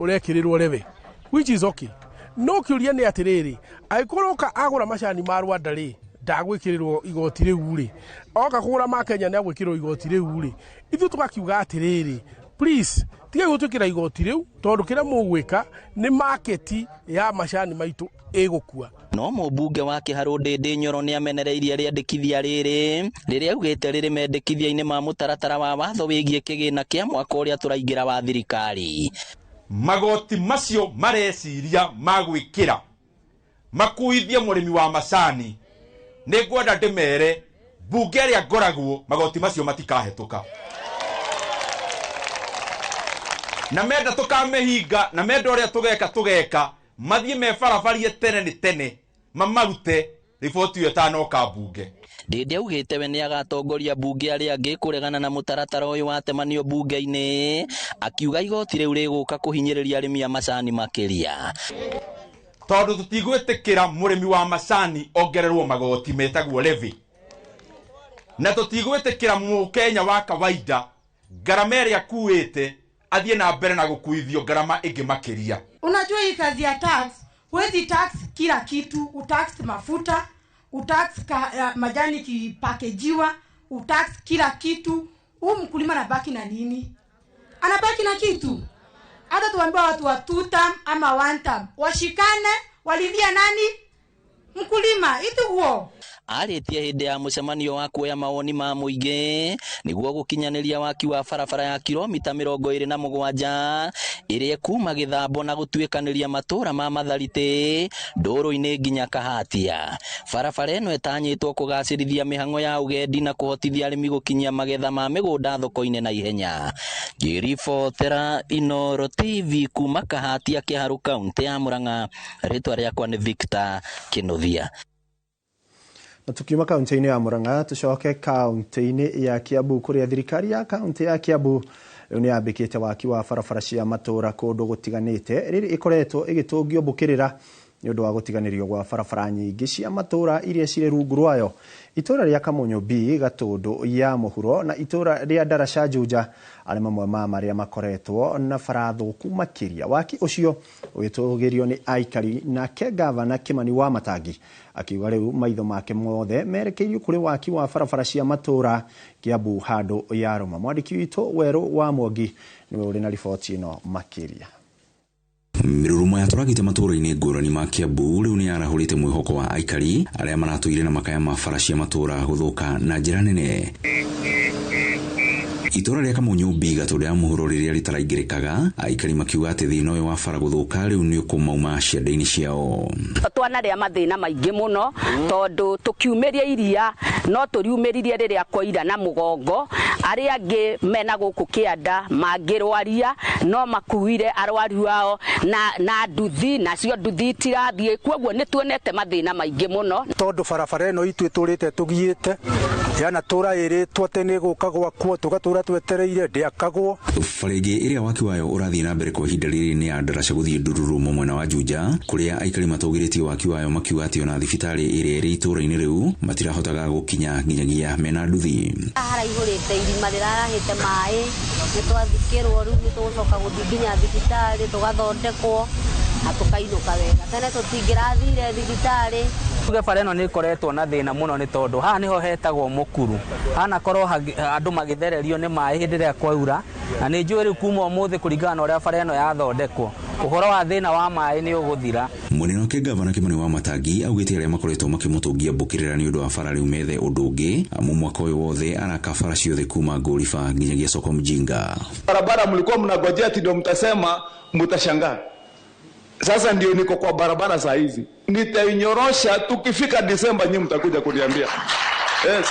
urekirirwo rewe, which is okay. No kiuria ni atiriri aikoroka agura macani ma Rwanda ri ndagwikirirwo igoti riu ri oka kugura ma Kenya ni agwikirwo igoti riu ri ithu tugakiuga atiriri please tiga gutukira igoti riu tondu kira mugwika ni market ya macani maitu igukua. No mũmbunge wa Kĩharũ Ndĩndĩ Nyoro nĩ amenereirie rĩandĩkithia rĩrĩ rĩrĩa augĩte rĩrĩ mendekithia-inĩ ma mũtaratara wa watho wĩgiĩ kĩgĩna kĩa mwaka ũrĩa tũraingĩra wa thirikari. Magoti macio mareciria magwĩkĩra makuithie mũrĩmi wa macani nĩ ngwenda ndĩmere mbunge ĩrĩa ngoragwo magoti macio matikahetũka. Na menda tũkamehinga na menda ũrĩa tũgeka mathiĩ mebarabarie tene nĩ tene mamarute riboti ĩyo ĩtanoka mbunge. Ndĩndĩ augĩte we nĩ agatongoria mbunge arĩa angĩ kũregana na mũtaratara ũyũ watemanio mbunge-inĩ, akiuga igoti rĩu rĩgũka kũhinyĩrĩria arĩmi a macani makĩria. Tondũ tũtigwĩtĩkĩra mũrĩmi wa macani ongererwo magoti metagwo levy, na tũtigwĩtĩkĩra mũkenya wa kawaida ngarama ĩrĩa akuĩte athiĩ na mbere na gũkuithio ngarama ĩngĩ makĩria. Unajua hii kazi ya tax, huwezi tax kila kitu, utax mafuta, utax majani kipakejiwa, utax kila kitu. Mkulima anabaki na nini? Anabaki na kitu. Hata tuambia watu wa 2 term ama 1 term washikane walivia nani? Mkulima itu huo. Arĩtie hĩndĩ ya mũcemanio wa kuoya mawoni ma mũingĩ nĩguo gũkinyanĩria waki wa barabara ya kilomita 27 ĩrĩa kuma Gĩthambo na gũtuĩkanĩria matũra ma Matharĩtĩ ndũrũ-inĩ nginya Kahatia. Barabara ĩno ĩtanyĩtwo kũgacĩrithia mĩhang'o ya ũgendi na kũhotithia arĩmi gũkinyia magetha ma mĩgũnda thoko-inĩ na ihenya. Ngĩribotera Inooro TV kuma Kahatia, Kĩharũ, kaunti ya Murang'a. Rĩtwa rĩakwa nĩ Victor Kĩnuthia. Tukiuma kaunti-inĩ ya Murang'a tucoke kaunti-inĩ ya Kiambu kũrĩa thirikari ya kaunti ya Kiambu rĩu nĩ yambĩkĩte waki wa barabara cia matũra kũndũ gũtiganĩte rĩrĩ ĩkoretwo ĩgĩtũngio mbũkĩrĩra nĩ ũndũ wa gũtiganĩrio gwa barabara nyingĩ cia matũra iria cirĩ rungu rwayo. Itũra rĩa Kamonyo B, Gatũndũ ya mũhuro na itũra rĩa Ndaraca Juja arĩ mamwe ma marĩa makoretwo na bara thũku makĩria. Waki ũcio ũgĩtũgĩrio nĩ aikari nake gavana Kĩmani Wamatangi akiuga rĩu maitho make mothe merekeirio kũrĩ waki wa barabara cia matũra Kiambu handũ yarũma. Mwandĩki witũ Werũ wa Mwangi nĩwe ũrĩ na riboti ĩno makĩria. Mirũrũmo ya tũragite matũra-inĩ ngũrani ma Kiambu rĩu nĩ yarahũrĩte mwĩhoko wa aikari arĩa maratũire na makaya ma bara cia matũra gũthũka na njĩra nene. Itũra rĩa Kamonyo B, Gatũndũ ya mũhuro rĩrĩa rĩtaraingĩrĩkaga, aikari makiuga atĩ thĩna ũyũ wa bara gũthũka rĩu nĩ ũkũmauma ciande-inĩ ciao. Twana rĩa mathĩna maingĩ mũno tondũ tũkiumĩria iria no tũriumĩririe rĩrĩa kwaira na mũgongo, arĩa angĩ mena gũkũ kĩanda mangĩrwaria no makuire arwaru ao na nduthi, nacio nduthi itirathiĩ, kwoguo nĩ tuonete mathĩna maingĩ mũno tondũ barabara ĩno itũ ĩtũrĩte tũgiĩte yana tũra ĩrĩtwo atĩ nĩ gũka gwakwo tũgatũra twetereire ndĩakagwo. Bara ĩngĩ ĩrĩa waki wayo ũrathiĩ na mbere kwa ihinda rĩrĩ nĩ ya Ndaraca gũthiĩ Ndururu mwena wa Juja kũrĩa aikari matũgĩrĩtie waki wayo makiuga atĩ ona thibitarĩ ĩrĩa ĩrĩ itũra-inĩ rĩu matirahotaga gũkinya nginyagia mena nduthi. Haraihũrĩte irima rĩrarahĩte maĩ nĩ twathikĩrwo rĩu nĩ tũgũcoka gũthiĩ nginya thibitarĩ tũgathondekwo na tũkainũka wega. Tene tũtingĩrathire thibitarĩ. Bara ĩno nĩ ĩkoretwo na thĩna mũno nĩ tondũ haha nĩho hetagwo mũkuru, hanakorwo andũ magĩthererio nĩ maĩ hĩndĩ ĩrĩa kwaura, na nĩ njũĩ rĩu kuma ũmũthĩ kũringana na ũrĩa bara ĩno yathondekwo ũhoro wa thĩna wa maĩ nĩ ũgũthira. Mũnene wake gavana Kĩmani Wamatangi augĩte arĩa makoretwo makĩmũtũngia mbũkĩrĩra nĩ ũndũ wa bara rĩu methe ũndũ ũngĩ amu mwaka ũyũ wothe araka bara ciothe kuma Ngũriba nginyagia Soko Mjinga. Barabara mlikuwa mnagojea ati ndio mtasema mtashangaa. Sasa ndio niko kwa barabara saa hizi. Nitainyorosha tukifika Disemba nyinyi mtakuja kuniambia. Yes.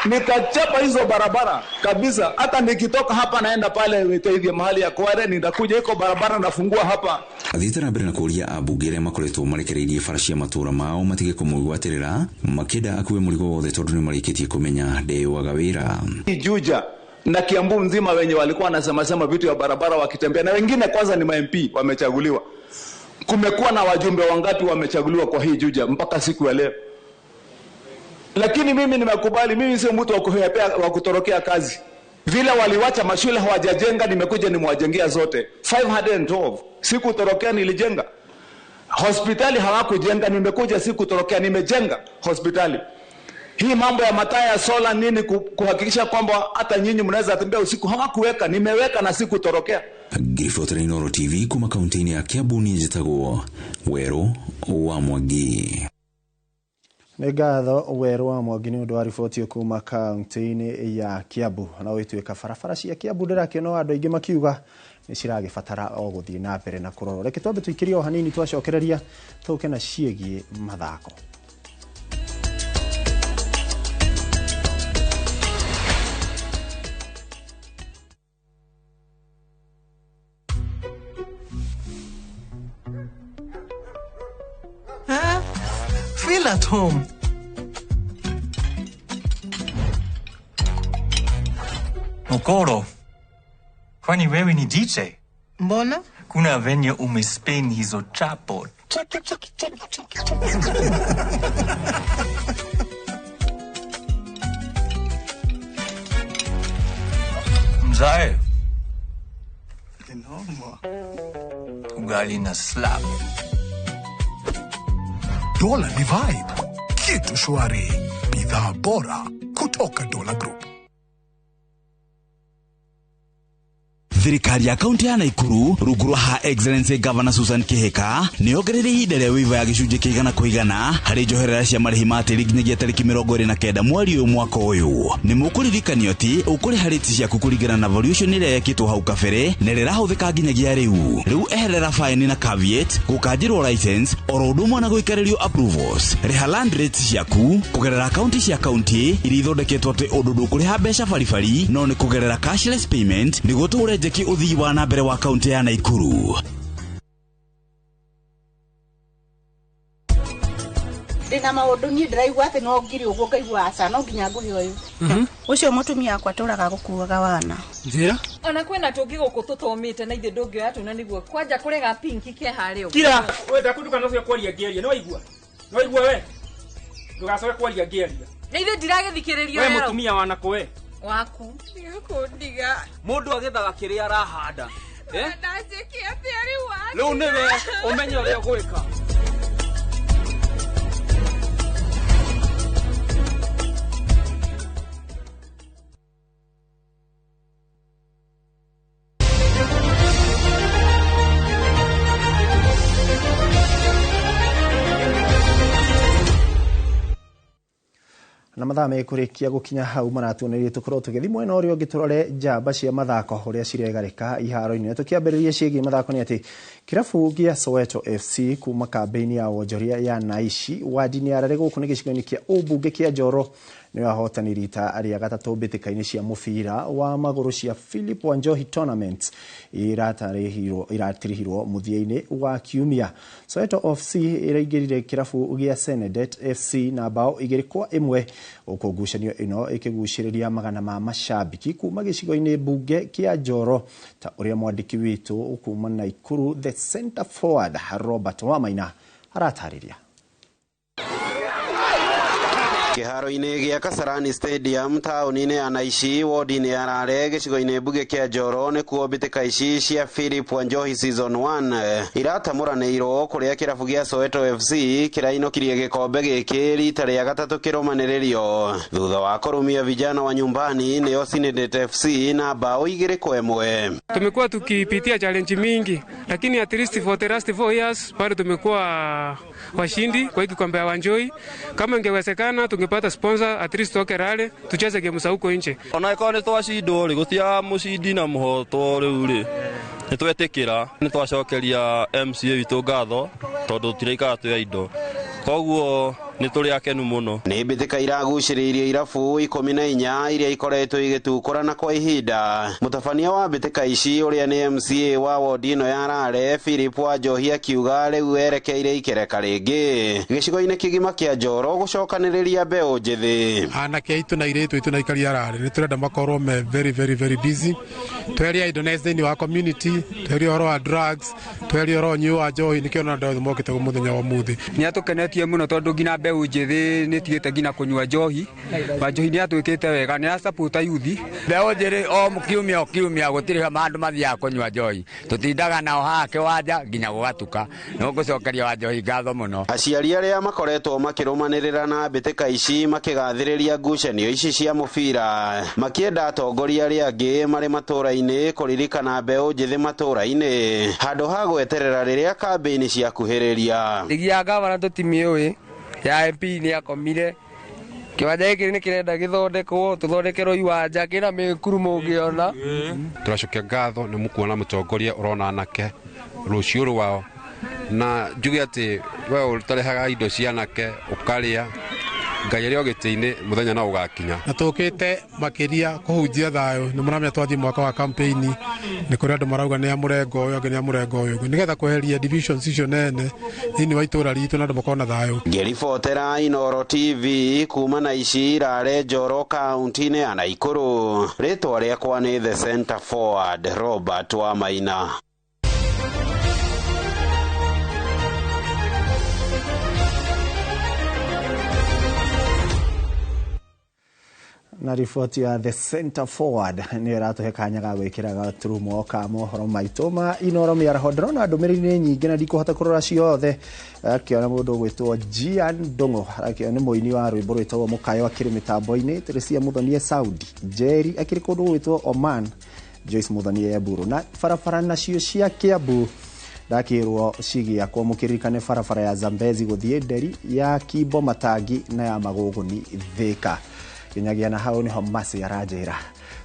Nitachapa hizo barabara kabisa. Hata nikitoka hapa naenda pale wetaithia mahali ya Kware nitakuja iko barabara nafungua hapa. Athiĩte na mbere na kũria ambunge arĩa makoretwo marekereirie bara cia matũra mao matige kũmũgwatĩrĩra makĩenda akuwe mũrigo wothe tondũ nĩ marĩkĩtie kũmenya ndeyũaga wĩra. Juja na Kiambu mzima wenye walikuwa wanasema vitu ya barabara wakitembea na wengine kwanza ni MP wamechaguliwa. Kumekuwa na wajumbe wangapi wamechaguliwa kwa hii Juja mpaka siku ya leo. Lakini mimi nimekubali, mimi sio mtu wa kutorokea kazi. Vile waliwacha mashule hawajajenga, nimekuja nimewajengea zote 512. Sikutorokea, nilijenga. Hospitali hawakujenga, nimekuja sikutorokea, nimejenga hospitali. Hii mambo ya mataa ya sola nini kuhakikisha kwamba hata nyinyi mnaweza tembea usiku, hawakuweka, nimeweka na sikutorokea. Ngiribotera Inooro TV kuma kaunti ya Kiambu ni njitagwo Wero wa Mwangi. Ngatho Wero wa Mwangi ni undu wa riboti kuma kaunti ya Kiambu na wituika barabara cia Kiambu ndirakiona andu aingi makiuga ni ciragibatara o guthii na mbere na kurorwo. Reke twambe tuikirie o hanini twacokereria tuke na ciegi mathako. Feel at home. Okoro, kwani wewe ni DJ? Mbona? Kuna venye umespin hizo chapo. Mzae. Ugali na slap. Dola ni vibe. Kitu shwari. Bidhaa bora kutoka Dola Group. Thirikari ya kaunti ya Naikuru rungu rwa ha Excellency Governor Susan Kihika ni ongerere ihinda rĩa wiva ya gĩcunjĩ kĩa 100 harĩ njoherera cia marĩhi ma tĩri nginyagia tarĩki 29 mweri ũyũ mwaka ũyũ. Nĩ mũkũririkanio atĩ ũkũrĩha rĩti ciaku kũringana na valuation ĩrĩa yekĩtwo hau kabere na rĩrahũthĩka nginyagia rĩu eherera fine na caveat gũkanjĩrwo license oro ũndũ ũmwe na gũikarĩrio approvals. Rĩha land rates ciaku kũgerera akaunti cia kaunti iria ithondeketwo atĩ ũndũ ndũkũrĩha mbeca baribari no nĩ kũgerera cashless payment nĩguo tũũrenje uthii wa na mbere wa kaunti ya Naikuru. Ndina maundu ni ndiraigua ati no ngiri uguo ngaigua aca no nginya nguhe uyu. Ucio mutumia akwa turaga gukuaga wana. Njira? Ona kwena tungi guku tutomite na ithe ndungioya tuna niguo kwanja kurega pinki ke hareo. Kira, wenda kunduka no cia kwaria ngeria, no igua. No igua we. Ndugacoke kwaria ngeria. Na ithe ndiragithikiririo we mutumia wana kwe. Waku ndiga Mundu agethaga kiria arahanda ndajekia thiari waku riu niwe umenye uria gwika. na mathaa mekurikia gukinya hau maratuonerie tukorwo tugithi mwena uria ungi turore njamba cia mathako uria ciregarika iharo-ini. Tukiambiriria ciegi mathako ni ati kirabu gia Soweto FC kuma kambeini ya wonjoria ya Naishi wadi-ini ya Rare guku ni gicigo-ini kia ubunge kia Njoro ni wahotani rita aria gatatu mbitikaini cia mubira wa maguru cia Philip Wanjohi Tournament iratirihirwo muthia-ini wa kiumia. Soweto FC iraingirire kirabu gia Senedet FC na bao 2-1 ukungucanio ino ikiguciriria magana ma mashabiki kuma gicigo-ini bunge kia Njoro ta uria mwandiki witu kuma Naikuru the center forward Robert Wamaina aratariria. Kiharo-ini gia Kasarani Stadium tauni-ini ya Naishi wodi-ini ya Rare gicigo-ini bunge kia Njoro ni kuo mbitika ici cia Philip Wanjohi season 1 iratamũranĩirwo kuria kirabu gia Soweto FC kirainokirie gikombe giki rita ria gatatu kirumanĩrĩrio thutha wa kurumia vijana wa nyumbani nio Senedet FC na bao 2-1. Tumekuwa tukipitia challenge mingi lakini at least for the last 4 years bado tumekuwa washindi kwa hiki kombe ya Wanjohi. Kama ingewezekana tungepata sponsor at least toke Rare tucheze game za huko nje. Ona iko ni twacindwo ri gutia mucindi na muhoto riu ri ni twetikira ni twacokeria MCA witu ngatho tondu tiraikara tuya indo koguo ni turi akenu muno. Ni mbitika iraguciririe irabu 14 iria ikoretwo igitukũrana kwa ihinda. Mutabania wa mbitika ici uria ni MCA wa wodi ino ya Rare Philip Wanjohi akiuga riu erekeire ikereka ringi gicigo-ini kigima kia Njoro gucokanĩrĩria mbeu njithi. Anake aitu na iretu itu na ikaria Rare ni turenda makorwo me very busy tweria idonese thĩinĩ wa community, tweria horo wa drugs, tweria horo nyu wa Njohi nikio na ndawa mokite muthenya wa muthi. Ni atukenetie muno tondu ngina mbeu mbeũ njĩthĩ nĩ tigĩte nginya kũnyua njohi wa njohi nĩ atwĩkĩte wega nĩ support yuthi mbeũ njĩthĩ o kiumia gũtirĩ maandũ mathiaga kũnyua njohi tũtindaga nao haha kĩwanja nginya gũgatuka nĩ gũcokeria wa njohi ngatho mũno. Aciari arĩa makoretwo makĩrũmanĩrĩra na mbĩtĩka ici makĩgathĩrĩria ngucanio ici cia mũbira makĩenda atongoria arĩa angĩ marĩ matũũra-inĩ kũririkana mbeũ njĩthĩ matũũra-inĩ handũ ha gweterera rĩrĩa kambĩini ciakuhĩrĩria. Ligi ya gavana tũtimiũĩ ya MP nĩ akomire kiwanja gĩkĩ nĩ kĩrenda gĩthondekwo tũthondekerwo iwanja kĩna mĩkuru mũngĩona. Tũracokia ngatho nĩ mũkuona mũtongoria ũrona anake rũciũ rwao na njuge atĩ we ũtarehaga indo cia anake ũkarĩa Ngai arĩ o gĩtĩ-inĩ mũthenya no ũgakinya. Na tũkĩte makĩria kũhunjia thayũ nĩ mũramenya twathiĩ mwaka wa campaign nĩ kũrĩ andũ marauga nĩ amũrengo ũyũ angĩ nĩ amũrengo ũyũ nĩgetha kweheria divisions icio nene thĩinĩ wa itũũra ritũ na andũ makona thayũ. Ngĩribotera Inooro TV kuma na ici Rare Njoro kaunti-inĩ ya Naikuru. Rĩtwa rĩakwa nĩ the center forward Robert Wamaina. Na riboti ya the center forward nĩ ĩratũhe kanya ga gwĩkĩra gaturumo ka mohoro maitũ ma Inooro mĩaraho. Ndĩrona ndũmĩrĩri nyingĩ na ndikũhota kũrora ciothe. Akĩona mũndũ gwĩtwo Gian Ndongo akĩona nĩ mũini wa rwĩmbo rwĩtagwo Mũkayo akĩrĩ mĩtambo-inĩ. Teresia Mũthonie Saudi Jerry akĩrĩ kũndũ gwĩtwo Oman. Joyce Mũthonie Eburu na barabara nacio cia Kiambu ndakĩrwo cigĩakwo mũkĩririkane barabara ya Zambezi gũthiĩ Nderi ya Kimbo Matangi na ya Magũgũni Thĩka. Kinyagia na hau niho Masi aranjĩra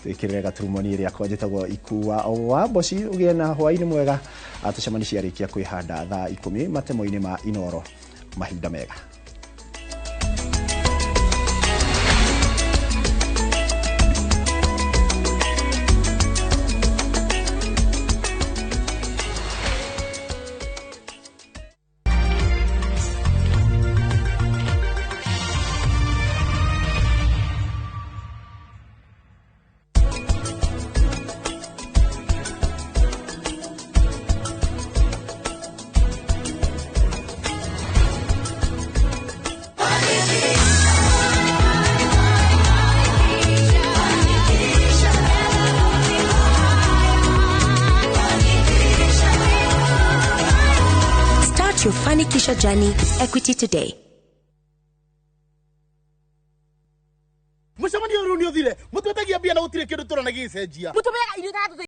twĩkĩrĩre gaturumoni ĩrĩa kwanjĩtagwo Ikuwa wa Mboci ũgĩe na hwaĩ-inĩ mwega atũcemani ciarĩkia kwĩhanda thaa 10 matemo-inĩ ma Inooro. Mahinda mega. Your Fanikisha journey, Equity Today. Musamani urunio thile, mutwetagia bia na utire kindu turanagia icenjia.